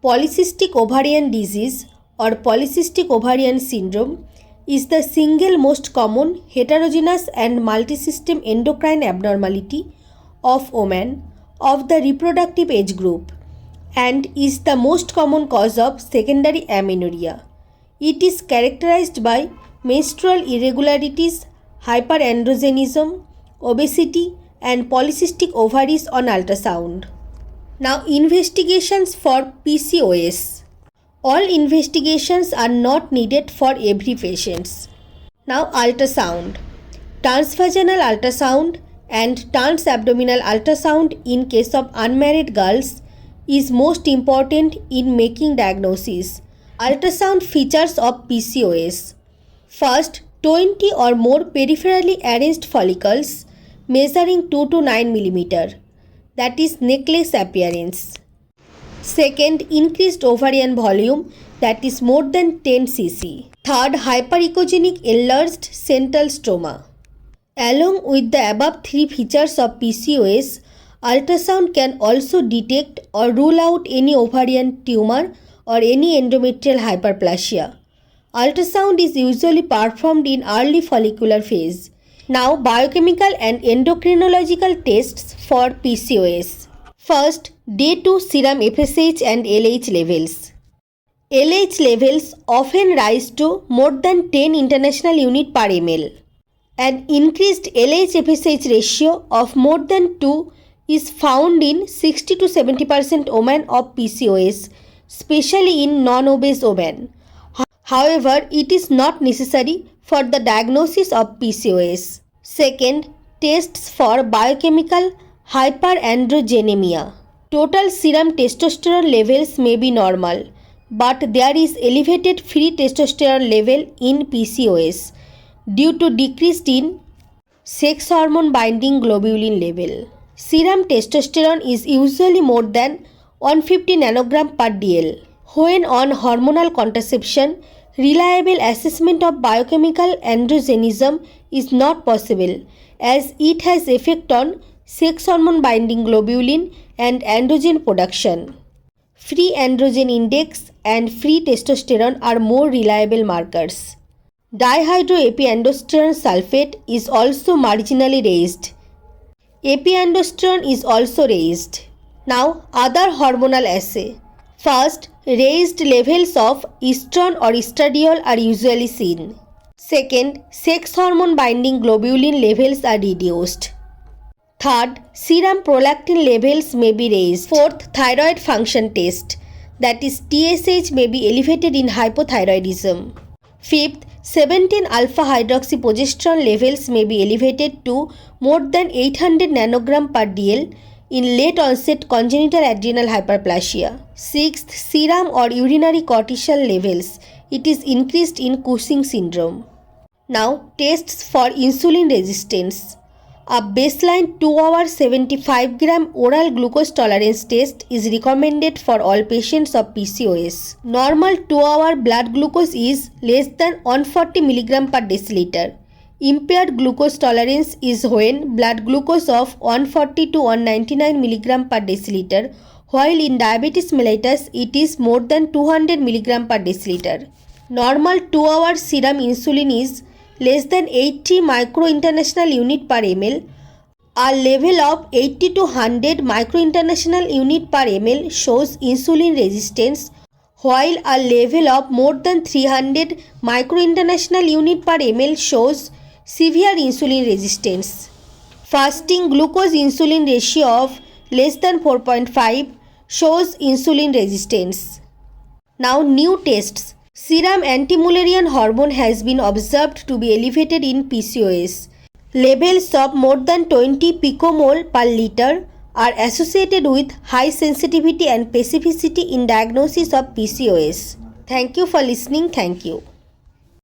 Polycystic ovarian disease or polycystic ovarian syndrome is the single most common heterogeneous and multisystem endocrine abnormality of women of the reproductive age group and is the most common cause of secondary amenorrhea. It is characterized by menstrual irregularities, hyperandrogenism, obesity, and polycystic ovaries on ultrasound. Now, investigations for PCOS. All investigations are not needed for every patient. Now, ultrasound. Transvaginal ultrasound and transabdominal ultrasound in case of unmarried girls is most important in making diagnosis. Ultrasound features of PCOS. First, 20 or more peripherally arranged follicles measuring 2 to 9 mm, that is necklace appearance. Second, increased ovarian volume, that is more than 10 cc. Third, hyperechogenic enlarged central stroma. Along with the above three features of PCOS, ultrasound can also detect or rule out any ovarian tumor or any endometrial hyperplasia. Ultrasound is usually performed in early follicular phase. Now, biochemical and endocrinological tests for PCOS. First, day 2 serum FSH and LH levels. LH levels often rise to more than 10 international unit per ml. An increased LH-FSH ratio of more than 2 is found in 60 to 70% women of PCOS, especially in non-obese women. However, it is not necessary for the diagnosis of PCOS. Second, tests for biochemical hyperandrogenemia. Total serum testosterone levels may be normal, but there is elevated free testosterone level in PCOS due to decrease in sex hormone binding globulin level. Serum testosterone is usually more than 150 nanogram per dl. When on hormonal contraception, reliable assessment of biochemical androgenism is not possible as it has effect on sex hormone binding globulin and androgen production. Free androgen index and free testosterone are more reliable markers. Dihydroepiandrosterone sulfate is also marginally raised. Epiandrosterone is also raised. Now, other hormonal assay. First, raised levels of estrogen or estradiol are usually seen. Second, sex hormone binding globulin levels are reduced. Third, serum prolactin levels may be raised. Fourth, thyroid function test, that is TSH, may be elevated in hypothyroidism. Fifth, 17 alpha hydroxyprogesterone levels may be elevated to more than 800 nanogram per dl in late onset congenital adrenal hyperplasia. Sixth, serum or urinary cortisol levels. It is increased in Cushing syndrome. Now, tests for insulin resistance. A baseline 2-hour 75 gram oral glucose tolerance test is recommended for all patients of PCOS. Normal 2-hour blood glucose is less than 140 mg per deciliter. Impaired glucose tolerance is when blood glucose of 140 to 199 mg per deciliter, while in diabetes mellitus it is more than 200 mg per deciliter. Normal 2-hour serum insulin is less than 80 micro international unit per ml. A level of 80 to 100 micro international unit per ml shows insulin resistance, while a level of more than 300 micro international unit per ml shows severe insulin resistance. Fasting glucose insulin ratio of less than 4.5 shows insulin resistance. Now, new tests. Serum anti-Mullerian hormone has been observed to be elevated in PCOS. Levels of more than 20 picomole per liter are associated with high sensitivity and specificity in diagnosis of PCOS. Thank you for listening. Thank you.